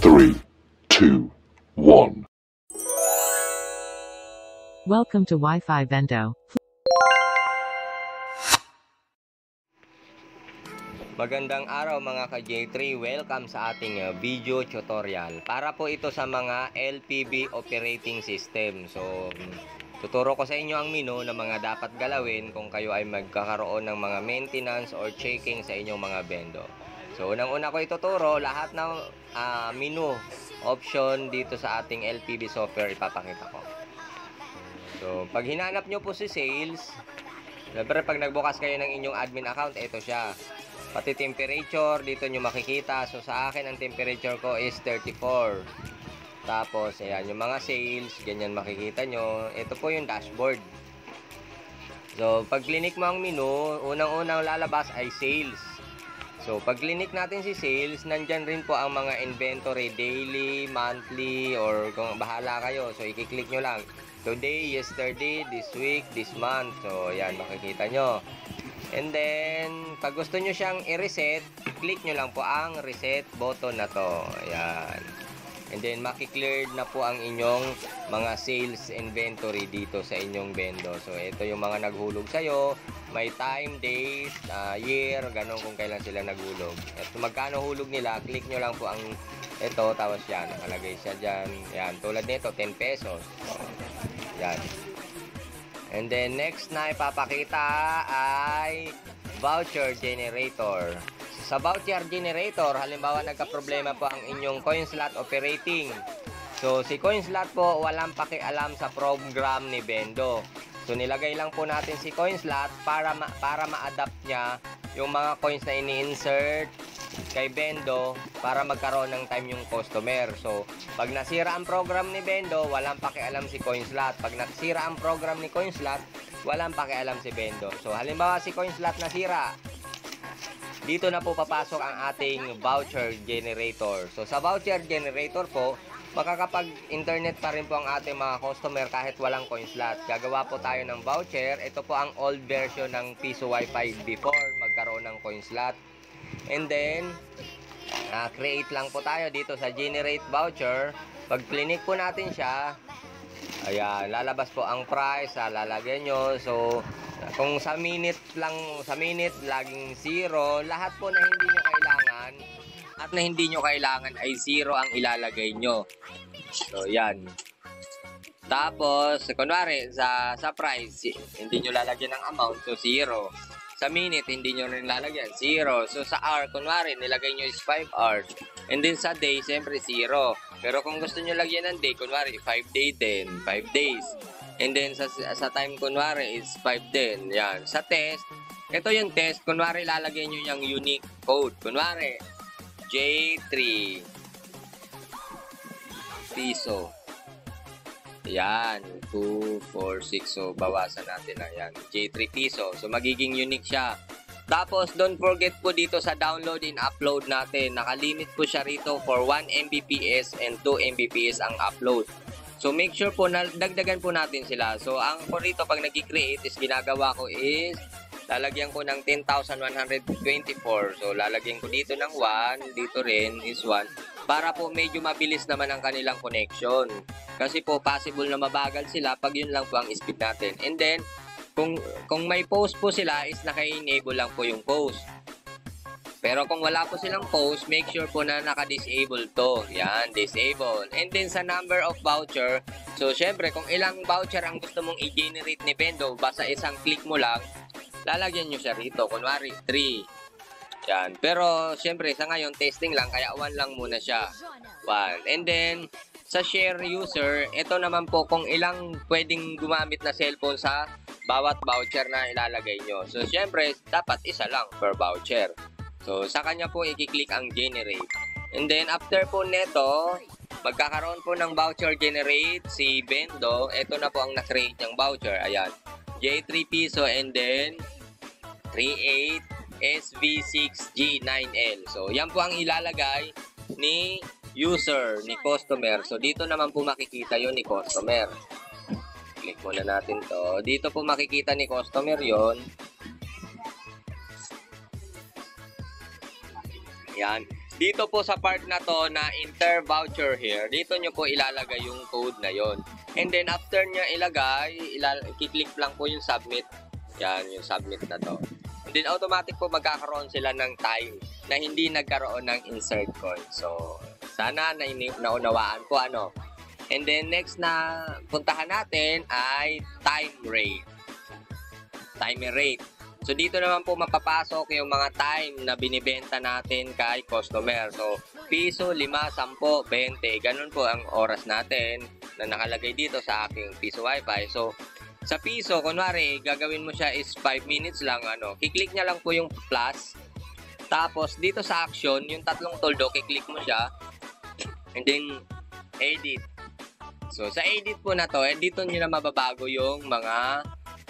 3, 2, 1. Welcome to Wi-Fi Vendo. Magandang araw mga ka-J3, welcome sa ating video tutorial. Para po ito sa mga LPB operating system. So, tuturo ko sa inyo ang menu na mga dapat galawin kung kayo ay magkakaroon ng mga maintenance or checking sa inyong mga bendo. So, unang-una ko ituturo, lahat ng menu option dito sa ating LPB software ipapakita ko. So, pag hinanap nyo po si sales, siyempre pag nagbukas kayo ng inyong admin account, ito siya. Pati temperature, dito nyo makikita. So, sa akin, ang temperature ko is 34. Tapos, ayan, yung mga sales, ganyan makikita nyo. Ito po yung dashboard. So, pag clinic mo ang menu, unang-unang lalabas ay sales. So, pag clinic natin si sales, nandyan rin po ang mga inventory, daily, monthly, or kung bahala kayo. So, i-click nyo lang. Today, yesterday, this week, this month. So, ayan, makikita nyo. And then, pag gusto nyo siyang i-reset, click nyo lang po ang reset button na to. Ayan. And then, makikleared na po ang inyong mga sales inventory dito sa inyong bendo. So, ito yung mga naghulog sa'yo. May time, days, year, ganun kung kailan sila naghulog. At magkano hulog nila, click nyo lang po ang ito. Tapos yan, nakalagay siya dyan. Yan, tulad nito, 10 pesos. So, yan. And then, next na ipapakita ay voucher generator. Sa voucher generator, halimbawa nagka-problema po ang inyong CoinSlot operating. So, si CoinSlot po, walang pakialam sa program ni Bendo. So, nilagay lang po natin si CoinSlot para ma-adapt niya yung mga coins na ini-insert kay Bendo para magkaroon ng time yung customer. So, pag nasira ang program ni Bendo, walang pakialam si CoinSlot. Pag nasira ang program ni CoinSlot, walang pakialam si Bendo. So, halimbawa si CoinSlot nasira, dito na po papasok ang ating voucher generator. So, sa voucher generator po, makakapag-internet pa rin po ang ating mga customer kahit walang CoinSlot. Gagawa po tayo ng voucher. Ito po ang old version ng Piso Wi-Fi before magkaroon ng CoinSlot. And then, create lang po tayo dito sa generate voucher. Pag clinic po natin siya, ayan, lalabas po ang price, lalagyan nyo. So, kung sa minute, laging 0, lahat po na hindi nyo kailangan at na hindi nyo kailangan ay 0 ang ilalagay nyo. So, yan. Tapos, kunwari, sa price, hindi nyo lalagyan ng amount, so 0. Sa minute, hindi nyo rin lalagyan, 0. So, sa hour, kunwari, nilagay nyo is 5 hours. And then, sa day, siyempre, 0. Pero kung gusto nyo lagyan ng day, kunwari, 5 day din, 5 days. And then, sa time, kunwari, is 5 din. Yan. Sa test, ito yung test, kunwari, lalagyan nyo yung unique code. Kunwari, J3 piso. Yan, 2, 4, 6. So, bawasan natin na yan. J3 piso. So, magiging unique siya. Tapos, don't forget po dito sa download and upload natin. Nakalimit po siya rito for 1 Mbps and 2 Mbps ang upload. So, make sure po na dagdagan po natin sila. So, ang po rito pag nag-create is ginagawa ko is lalagyan ko ng 10,124. So, lalagyan ko dito ng 1. Dito rin is 1. Para po medyo mabilis naman ang kanilang connection. Kasi po possible na mabagal sila pag yun lang po ang speed natin. And then, kung may post po sila is naka-enable lang po yung post. Pero kung wala po silang post, make sure po na naka-disable to. Yan, disable. And then sa number of voucher, so syempre kung ilang voucher ang gusto mong i-generate ni Bendo, basta isang click mo lang, lalagyan nyo siya rito. Kunwari, 3. Yan. Pero syempre sa ngayon, testing lang, kaya 1 lang muna siya. 1. And then, sa share user, ito naman po kung ilang pwedeng gumamit na cellphone sa bawat voucher na ilalagay nyo. So, syempre, dapat isa lang per voucher. So, sa kanya po, i-click ang generate. And then, after po neto, magkakaroon po ng voucher generate si Bendo. Ito na po ang na-create niyang voucher. Ayan. J3 piso and then 38 SV6G9L. So, yan po ang ilalagay ni user, ni customer. So, dito naman po makikita yun ni customer. Click muna natin to. Dito po makikita ni customer yon. Yan. dito po sa part na to na enter voucher here, dito nyo po ilalagay yung code na yon. And then after nyo ilagay, i-click lang po yung submit. Yan, yung submit na to. And then automatic po magkakaroon sila ng time na hindi nagkaroon ng insert coin. So, sana naunawaan po ano. And then next na puntahan natin ay time rate. Time rate. So, dito naman po mapapasok yung mga time na binibenta natin kay customer. So, piso, 5, 10, 20. Ganun po ang oras natin na nakalagay dito sa aking piso wifi. So, sa piso, kunwari, gagawin mo siya is 5 minutes lang. Kiklik niya lang po yung plus. Tapos, dito sa action, yung tatlong toldo, kiklik mo siya. And then, edit. So, sa edit po na to, dito nyo na mababago yung mga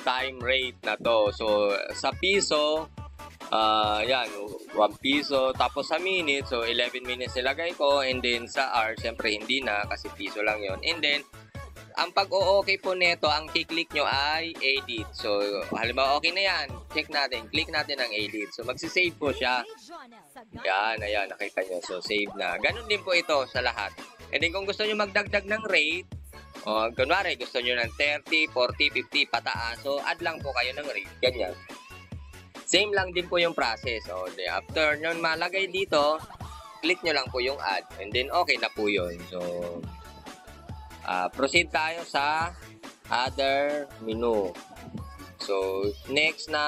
time rate na to. So, sa piso, yan, 1 piso. Tapos sa minute, so 11 minutes nilagay ko. And then sa hour, syempre hindi na kasi piso lang yon. And then, ang pag-o-okay po nito, ang kiklik nyo ay edit. So, halimbawa okay na yan. Check natin. Click natin ang edit. So, magsisave po siya. Yan, ayan, nakita nyo. So, save na. Ganon din po ito sa lahat. And then, kung gusto nyo magdagdag ng rate, kunwari, gusto nyo ng 30, 40, 50, pataas. So, add lang po kayo ng rate. Ganyan. Same lang din po yung process. So, after nyo malagay dito, click nyo lang po yung add. And then, okay na po yun. So, proceed tayo sa other menu. So, next na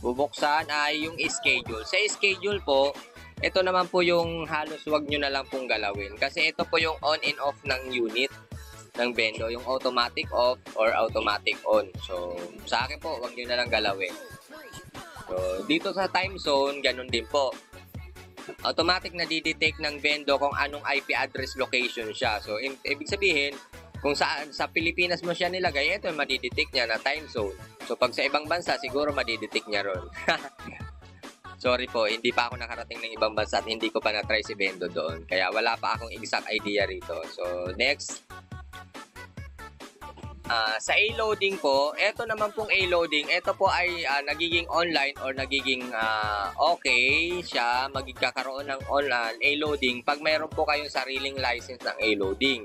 bubuksan ay yung schedule. Sa schedule po, ito naman po yung halos wag nyo na lang pong galawin. Kasi ito po yung on and off ng unit ng bendo. Yung automatic off or automatic on. So, sa akin po, wag nyo na lang galawin. So, dito sa time zone, ganun din po. Automatic na didetect ng bendo kung anong IP address location siya. So, ibig sabihin, kung sa Pilipinas mo siya nilagay, ito madidetect niya na time zone. So, pag sa ibang bansa, siguro madidetect niya ron. Sorry po, hindi pa ako nakarating ng ibang bansa at hindi ko pa na-try si Bendo doon. Kaya wala pa akong exact idea rito. So, next. Sa A-loading po, ito naman pong A-loading, ito po ay nagiging online or nagiging okay siya, magkakaroon ng online A-loading pag mayroon po kayong sariling license ng A-loading.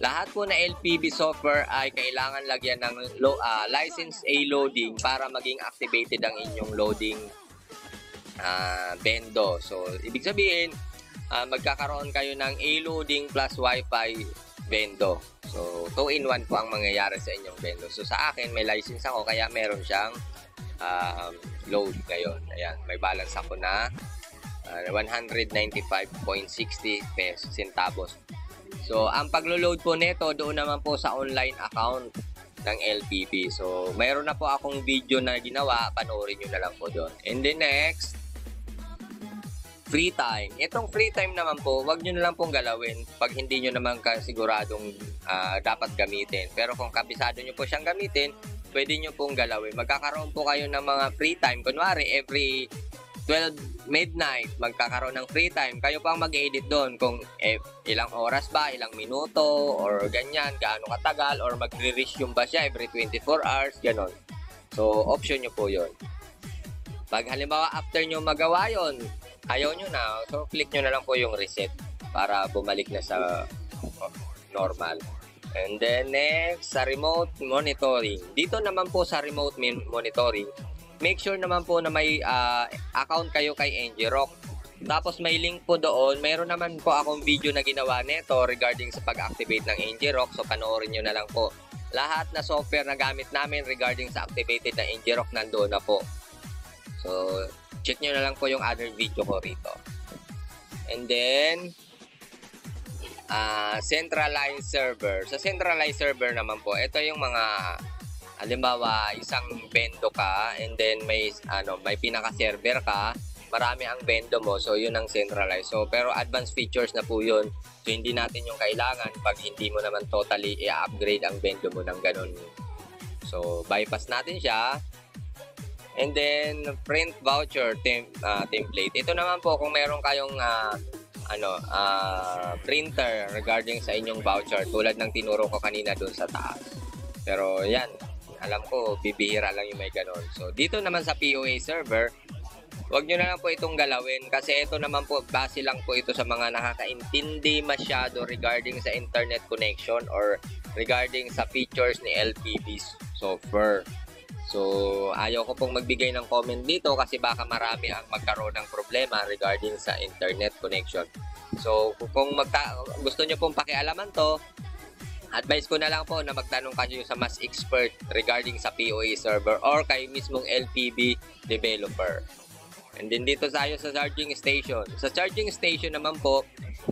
Lahat po na LPB software ay kailangan lagyan ng license A-loading para maging activated ang inyong loading bendo. So, ibig sabihin, magkakaroon kayo ng A-loading plus Wi-Fi bendo. So, 2-in-1 po ang mangyayari sa inyong bendo. So, sa akin, may license ako, kaya meron siyang load ngayon. Ayan, may balance ako na 195.60 centavos. So, ang paglo-load po nito, doon naman po sa online account ng LPB. So, mayroon na po akong video na ginawa, panoorin nyo na lang po doon. And then next, free time. Itong free time naman po, wag nyo na lang pong galawin pag hindi nyo naman kasiguradong dapat gamitin. Pero kung kabisado nyo po siyang gamitin, pwede nyo pong galawin. Magkakaroon po kayo ng mga free time. Kunwari, every 12 midnight, magkakaroon ng free time. Kayo pa ang mag-edit doon kung ilang oras ba, ilang minuto, or ganyan, gaano katagal, or magre-resume ba siya every 24 hours, ganon. So, option nyo po yun. Pag halimbawa, after nyo magawa yun, ayaw nyo na, so click nyo na lang po yung reset para bumalik na sa normal. And then next, sa remote monitoring. Dito naman po sa remote monitoring, make sure naman po na may account kayo kay NGRock. Tapos may link po doon. Mayroon naman po akong video na ginawa nito regarding sa pag-activate ng NGRock. So panoorin nyo na lang po. Lahat na software na gamit namin regarding sa activated na NGRock nandoon na po. So check nyo na lang po yung other video ko rito. And then centralized server. Sa centralized server naman po, ito yung mga halimbawa, isang bendo ka and then may pinaka-server ka, marami ang bendo mo, so yun ang centralized. So, pero advanced features na po yun. So, hindi natin yung kailangan pag hindi mo naman totally i-upgrade ang bendo mo ng ganun. So, bypass natin siya. And then, print voucher template. Ito naman po, kung meron kayong printer regarding sa inyong voucher, tulad ng tinuro ko kanina dun sa taas. Pero, yan. Alam ko, bibihira lang yung may ganon. So, dito naman sa POA server, Huwag nyo na lang po itong galawin kasi ito naman po, base lang po ito sa mga nakakaintindi masyado regarding sa internet connection or regarding sa features ni LPB software. So, ayaw ko pong magbigay ng comment dito kasi baka marami ang magkaroon ng problema regarding sa internet connection. So, kung gusto nyo pong pakialaman to, advice ko na lang po na magtanong kayo sa mas expert regarding sa PoE server or kay mismong LPB developer. And then dito tayo sa charging station. Sa charging station naman po,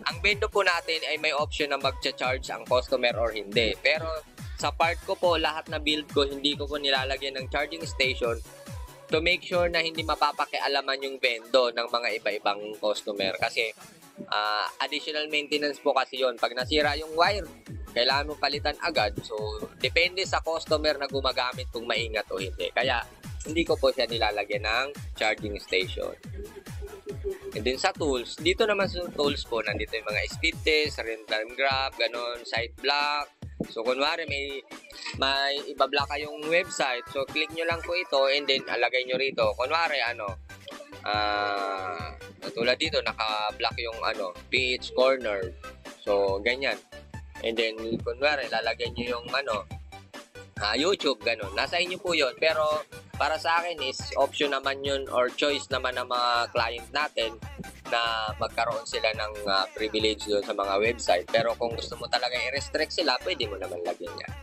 ang bendo po natin ay may option na mag-charge ang customer or hindi. Pero sa part ko po, lahat na build ko, hindi ko po nilalagyan ng charging station to make sure na hindi mapapakialaman yung bendo ng mga iba-ibang customer. Kasi additional maintenance po kasi yon. Pag nasira yung wire, kailangan mo palitan agad. So, depende sa customer na gumagamit kung maingat o hindi. Kaya, hindi ko po siya nilalagyan ng charging station. And then sa tools, dito naman sa tools po, nandito yung mga speed test, random graph, ganon, site block. So, kunwari may ibablock kayong website. So, click nyo lang po ito and then alagay nyo rito. Kunwari, tulad dito, naka-block yung PH corner. So, ganyan. And then, kunwari, lalagay nyo yung YouTube, ganon. Nasa inyo po yun. Pero, para sa akin is option naman yun or choice naman ng mga client natin na magkaroon sila ng privilege doon sa mga website. Pero kung gusto mo talaga i-restrict sila, pwede mo naman lagyan yan.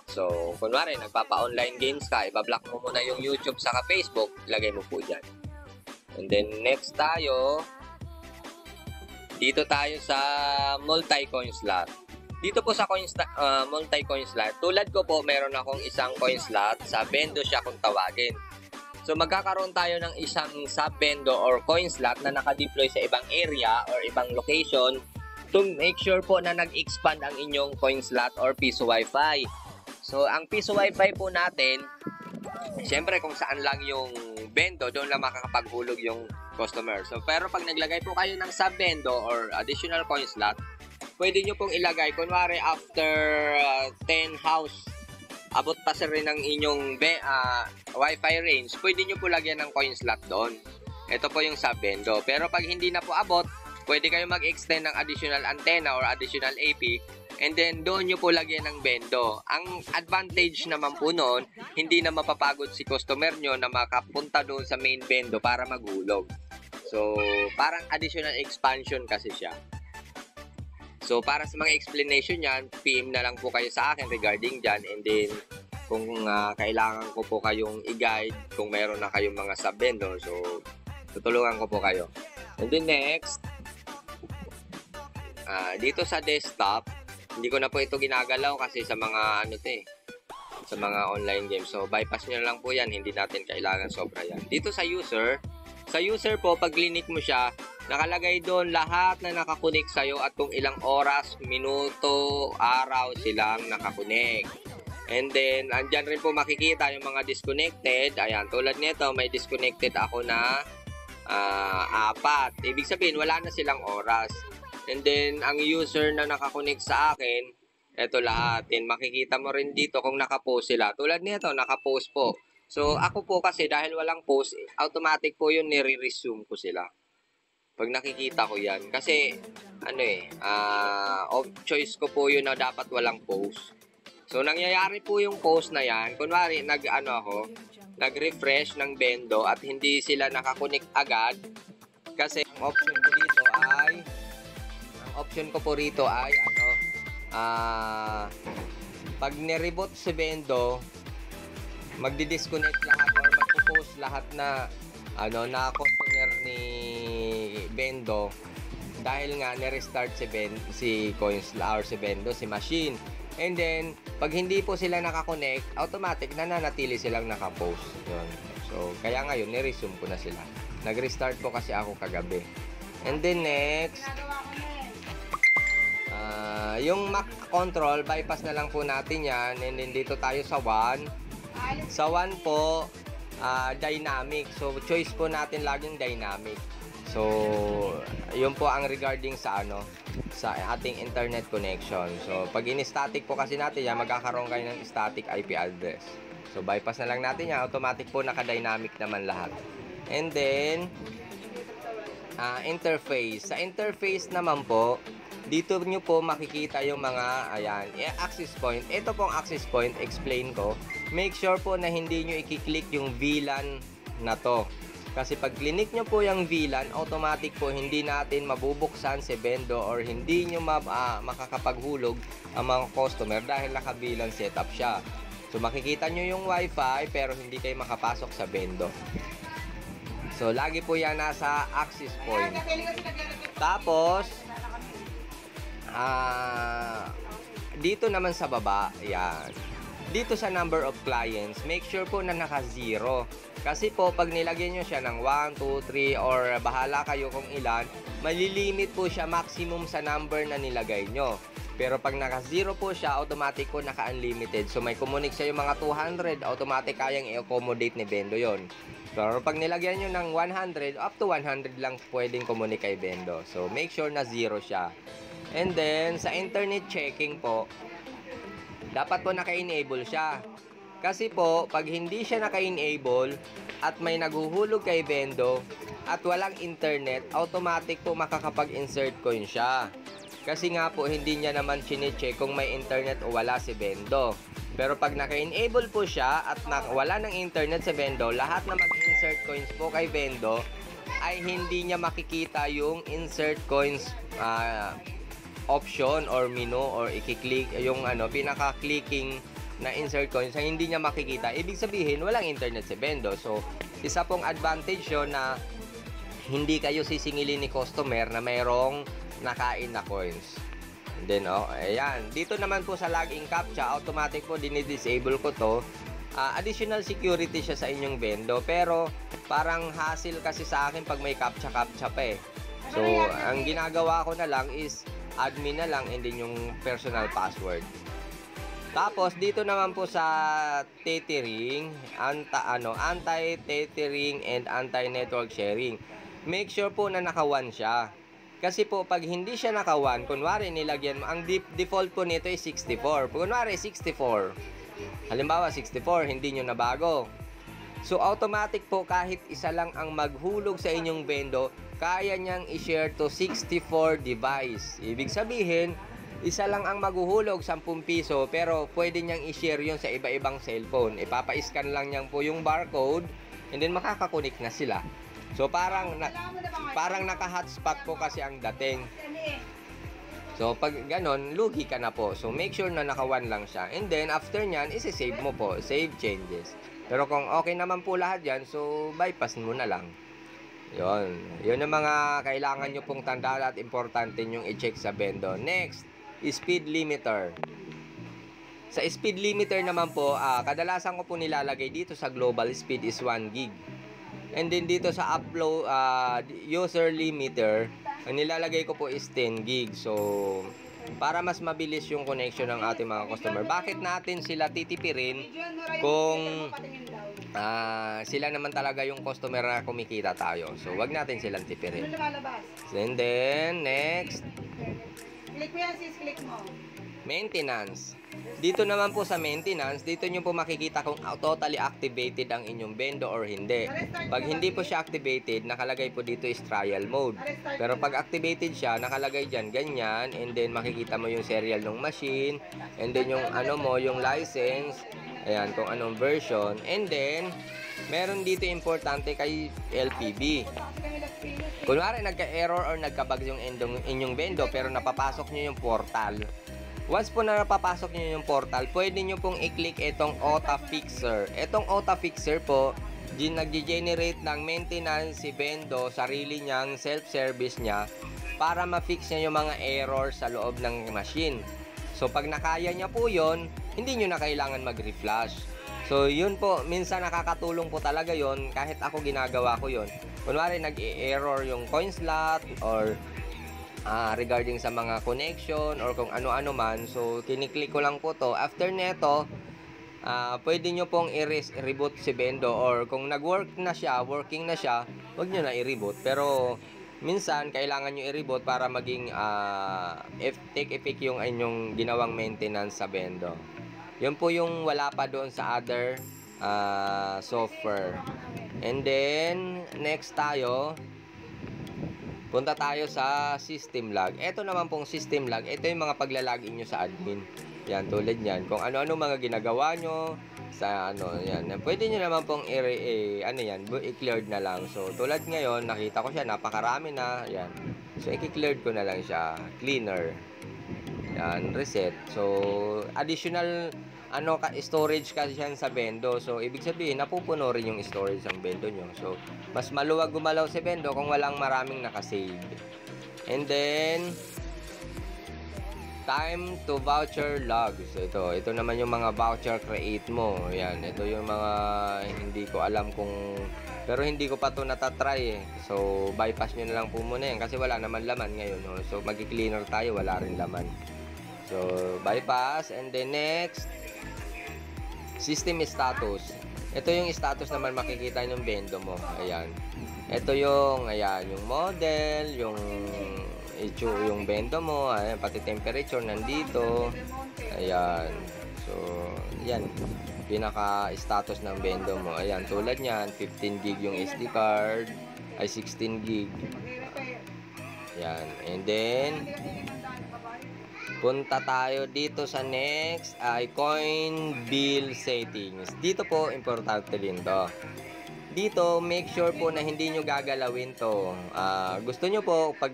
So, kunwari, nagpapa-online games ka, ibablock mo muna yung YouTube saka Facebook, lagay mo po dyan. And then, next tayo, dito tayo sa multi-coin slot. Dito po sa multi-coin slot, tulad ko po, meron akong isang coin slot, sa Bendo siya kung tawagin. So, magkakaroon tayo ng isang sub-Bendo or coin slot na naka-deploy sa ibang area or ibang location to make sure po na nag-expand ang inyong coin slot or piso wifi. So, ang piso wifi po natin, siyempre kung saan lang yung Bendo, doon lang makakapaghulog yung customer. So, pero pag naglagay po kayo ng sub-Bendo or additional coin slot, pwede nyo pong ilagay, kunwari after 10 house, abot pa rin ng inyong Wi-Fi range, pwede nyo po lagyan ng coin slot doon. Ito po yung sub-Bendo. Pero pag hindi na po abot, pwede kayo mag-extend ng additional antenna or additional AP, and then doon nyo po lagyan ng Bendo. Ang advantage naman po noon, hindi na mapapagod si customer nyo na makapunta doon sa main Bendo para maghulog. So, parang additional expansion kasi siya. So, para sa mga explanation yan, PM na lang po kayo sa akin regarding dyan. And then, kung kailangan ko po kayong i-guide kung meron na kayong mga sub-Bendo, so, tutulungan ko po kayo. And then next, dito sa desktop, hindi ko na po ito ginagalaw kasi sa mga sa mga online games. So, bypass nyo lang po yan. Hindi natin kailangan sobra yan. Dito sa user po, pag clinic mo siya, nakalagay doon lahat na nakakunik sa'yo at kung ilang oras, minuto, araw silang nakakunik. And then, andyan rin po makikita yung mga disconnected. Ayan, tulad nito, may disconnected ako na 4. Ibig sabihin, wala na silang oras. And then, ang user na nakakunik sa akin, eto lahat. And makikita mo rin dito kung nakapost sila. Tulad nito, nakapost po. So, ako po kasi dahil walang post, automatic po yun, nire-resume ko sila. Pag nakikita ko yan. Kasi, choice ko po yun na dapat walang post. So, nangyayari po yung post na yan. Kunwari, nag-refresh ng Bendo at hindi sila nakakunik agad. Kasi, ang option ko po rito ay, pag nireboot si Bendo, magdi-disconnect lahat or magpo-post lahat na na customer ni Bendo dahil nga ni-restart si CoinSlot or si Bendo, si machine. And then pag hindi po sila nakakonect, automatic nananatili silang nakapost. Yun. So kaya ngayon ni-resume ko na sila. Nag-restart po kasi ako kagabi. And then next, yung Mac control, bypass na lang po natin yan. And then dito tayo sa 1. Sa 1 po, dynamic. So, choice po natin laging dynamic. So, yun po ang regarding sa sa ating internet connection. So, pag in-static po kasi natin yan, magkakaroon kayo ng static IP address. So, bypass na lang natin yan. Automatic po naka-dynamic naman lahat. And then, interface. Sa interface naman po, dito nyo po makikita yung mga, ayan, access point. Ito pong access point, explain ko. Make sure po na hindi nyo i-click yung VLAN na to. Kasi pag click nyo po yung VLAN, automatic po hindi natin mabubuksan si Bendo or hindi nyo makakapaghulog ang mga customer dahil naka-VLAN setup siya. So makikita nyo yung Wi-Fi pero hindi kayo makapasok sa Bendo. So lagi po yan nasa access point. Tapos, dito naman sa baba, yan. Dito sa number of clients, make sure po na naka-0. Kasi po, pag nilagyan nyo siya ng 1, 2, 3, or bahala kayo kung ilan, malilimit po siya maximum sa number na nilagay nyo. Pero pag naka-0 po siya, automatic po naka-unlimited. So may kumunik siya yung mga 200, automatic kayang i-accommodate ni Bendo yon. Pero pag nilagyan nyo ng 100, up to 100 lang pwedeng kumunik kay Bendo. So make sure na 0 siya. And then, sa internet checking po, dapat po naka-enable siya. Kasi po, pag hindi siya naka-enable at may naghuhulog kay Bendo at walang internet, automatic po makakapag-insert coin siya. Kasi nga po, hindi niya naman chine-check kung may internet o wala si Bendo. Pero pag naka-enable po siya at wala ng internet si Bendo, lahat na mag-insert coins po kay Bendo ay hindi niya makikita yung insert coins option or menu or i-click yung pinaka-clicking na insert coins na hindi niya makikita. Ibig sabihin, walang internet si Bendo. So, isa pong advantage yun na hindi kayo sisingilin ni customer na mayroong nakain na coins. And then, ayan. Dito naman po sa login captcha, automatic po dinidisable ko to. Additional security siya sa inyong Bendo. Pero, parang hassle kasi sa akin pag may captcha-captcha pa eh. So, ang ginagawa ko na lang is admin na lang and then yung personal password. Tapos dito naman po sa tethering, anti-tethering and anti-network sharing. Make sure po na naka-1 siya. Kasi po pag hindi siya naka-1, kunwari nilagyan mo, ang default po nito ay 64. Kunwari 64. Halimbawa 64, hindi nyo nabago. So automatic po kahit isa lang ang maghulog sa inyong Bendo, kaya niyang i-share to 64 device. Ibig sabihin, isa lang ang maghuhulog, 10 piso, pero pwede niyang i-share yun sa iba-ibang cellphone. Ipapa-scan lang niyang po yung barcode, and then makakakunik na sila. So parang naka-hotspot po kasi ang dating. So pag ganon, lugi ka na po. So make sure na naka-1 lang siya. And then after nyan, isi-save mo po. Save changes. Pero kung okay naman po lahat yan, so bypass mo na lang. Yun ang mga kailangan nyo pong tandaan at importante nyong i-check sa Bendo. Next, speed limiter. Sa speed limiter naman po, kadalasan ko po nilalagay dito sa global speed is 1 gig. And then dito sa upload user limiter, ang nilalagay ko po is 10 gig. So, para mas mabilis yung connection ng ating mga customer. Bakit natin sila titipirin kung sila naman talaga yung customer na kumikita tayo? So, wag natin silang tipirin. And then, next. Click mo yan, sis. Click mo. Maintenance. Dito naman po sa maintenance, dito nyo po makikita kung totally activated ang inyong Bendo or hindi. Pag hindi po siya activated, nakalagay po dito is trial mode. Pero pag activated siya, nakalagay dyan ganyan, and then makikita mo yung serial ng machine, and then yung yung license, ayan, kung anong version, and then meron dito importante kay LPB. Kunwari nagka-error or nagka-bug yung inyong Bendo pero napapasok nyo yung portal. Once po na napapasok nyo yung portal, pwede nyo pong i-click itong Auto Fixer. Itong Auto Fixer po, nag-generate ng maintenance si Bendo, sarili niyang self-service niya, para ma-fix niya yung mga error sa loob ng machine. So pag nakaya niya po yon, hindi nyo na kailangan mag-reflash. So yun po, minsan nakakatulong po talaga yon, kahit ako ginagawa ko yon. Kunwari nag-error yung coin slot or regarding sa mga connection or kung ano-ano man, so kiniklik ko lang po to. After neto, pwede nyo pong i-reboot si Bendo, or kung working na siya, wag nyo na i-reboot. Pero minsan kailangan nyo i-reboot para maging take effect yung inyong ginawang maintenance sa Bendo. Yun po yung wala pa doon sa other software. And then, next tayo, punta tayo sa system log. Ito naman pong system log, ito yung mga paglalagin nyo sa admin. Yan, tulad yan. Kung ano-ano mga ginagawa nyo, sa ano, yan. Pwede nyo naman pong i-cleared na lang. So, tulad ngayon, nakita ko siya, napakarami na. Yan. So, i-cleared ko na lang siya. Cleaner. Yan, reset. So, additional storage kasi yan sa Bendo. So, ibig sabihin, napupuno rin yung storage ng Bendo nyo. So, mas maluwag gumalaw si Bendo kung walang maraming nakasave. And then, time to voucher logs. Ito naman yung mga voucher create mo. Yan, ito yung mga hindi ko alam kung, pero hindi ko pa to natatry eh. So, bypass nyo na lang po muna yan kasi wala naman laman ngayon. No? So, mag-cleaner tayo, wala rin laman. So, bypass. And then next, system status. Ito yung status naman makikita yung Bendo mo. Ayan. Ito yung, ayan, yung model, yung Bendo mo, ayan, pati temperature nandito. Ayan. So, yan. Pinaka-status ng Bendo mo. Ayan, tulad niyan, 15 gig yung SD card, ay 16 gig. Ayan. And then, punta tayo dito sa next ay coin bill settings. Dito po, importante din to. Dito, make sure po na hindi nyo gagalawin to. Gusto nyo po, pag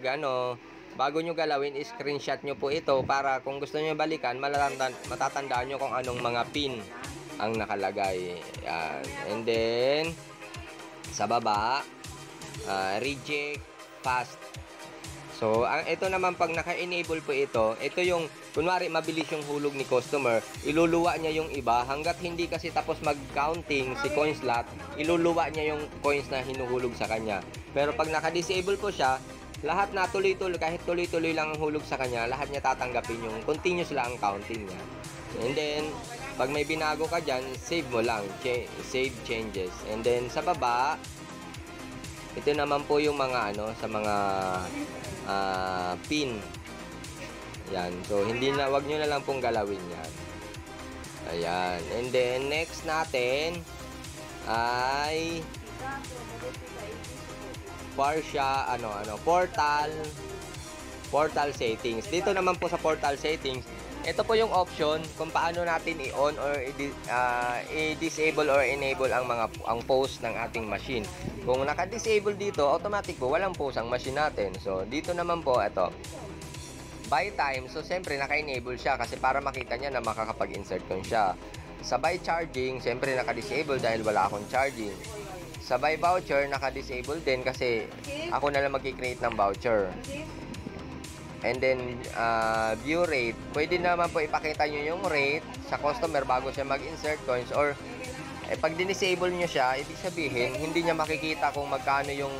bago nyo galawin, screenshot nyo po ito para kung gusto nyo balikan, matatandaan nyo kung anong mga pin ang nakalagay. Yan. And then, sa baba, reject fast. So, ito naman pag naka-enable po ito yung, kunwari mabilis yung hulog ni customer, iluluwa niya yung iba hanggat hindi kasi tapos mag-counting si coin slot, iluluwa niya yung coins na hinuhulog sa kanya. Pero pag naka-disable po siya, lahat na tuloy-tuloy, kahit tuloy-tuloy lang ang hulog sa kanya, lahat niya tatanggapin yung continuous lang ang counting niya. And then, pag may binago ka dyan, save mo lang, save changes. And then, sa baba, ito naman po yung mga sa mga pin. Yan. So, wag nyo na lang pong galawin yan. Ayan. And then, next natin ay portal settings. Dito naman po sa portal settings, ito po yung option kung paano natin i-on or i-disable or enable ang post ng ating machine. Kung naka-disable dito, automatic po walang post ang machine natin. So dito naman po ito, buy time. So siyempre naka-enable siya kasi para makita niya na makakapag-insert ko siya. Sa buy charging, siyempre naka-disable dahil wala akong charging. Sa buy voucher, naka-disable din kasi ako na lang mag-create ng voucher. And then, view rate. Pwede naman po ipakita nyo yung rate sa customer bago siya mag-insert coins. Or, pag dinisable nyo siya, ibig sabihin, hindi niya makikita kung magkano yung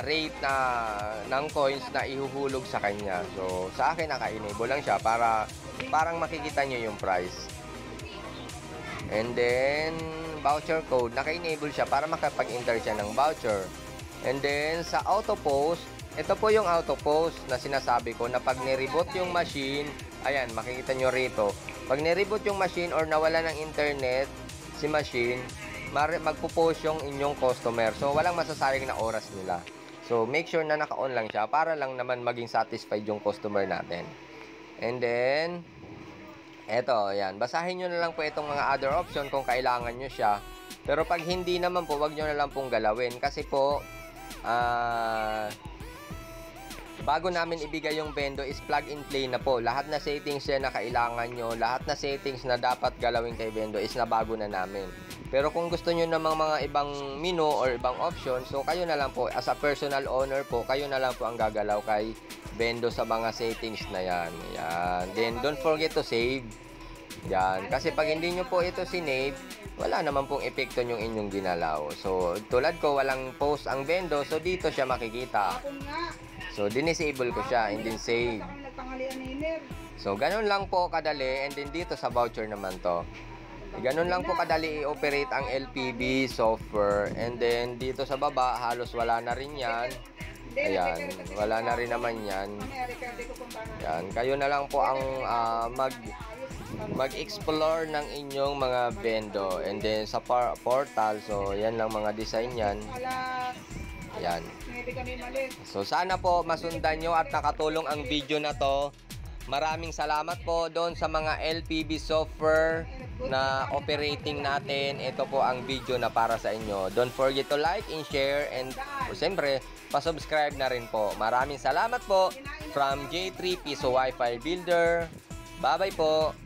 rate ng coins na ihuhulog sa kanya. So, sa akin, naka-enable lang siya para parang makikita nyo yung price. And then, voucher code, naka-enable siya para makapag-enter siya ng voucher. And then, sa auto post, ito po yung auto post na sinasabi ko na pag nireboot yung machine, ayan, makikita nyo rito. Pag nireboot yung machine or nawala ng internet si machine, magpo-post yung inyong customer. So, walang masasayang na oras nila. So, make sure na naka-on lang siya para lang naman maging satisfied yung customer natin. And then, eto, ayan. Basahin nyo na lang po itong mga other option kung kailangan nyo siya. Pero pag hindi naman po, wag nyo na lang pong galawin. Kasi po, bago namin ibigay yung Bendo is plug and play na po. Lahat na settings na kailangan nyo, lahat na settings na dapat galawin kay Bendo is nabago na namin. Pero kung gusto nyo namang mga ibang menu or ibang option, so kayo na lang po, as a personal owner po, kayo na lang po ang gagalaw kay Bendo sa mga settings na yan. Yan. Then, don't forget to save. Yan. Kasi pag hindi nyo po ito sinave, wala naman pong epekto yung inyong ginalaw. So, tulad ko, walang post ang Bendo, so dito siya makikita. So, dinisable ko siya and then save. So, ganun lang po kadali. And then dito sa voucher naman to. Ganun lang po kadali i-operate ang LPB software. And then dito sa baba, halos wala na rin yan. Ayan, wala na rin naman yan. Yan, kayo na lang po ang mag-explore ng inyong mga bendo. And then sa portal, so yan lang mga design yan. Alas, Yan. hindi kami malis. So sana po masundan nyo at nakatulong ang video na to. Maraming salamat po doon sa mga LPB software na operating natin. Ito po ang video na para sa inyo. Don't forget to like and share, and siyempre, pa-subscribe na rin po. Maraming salamat po from J3 Piso Wi-Fi Builder. Bye-bye po.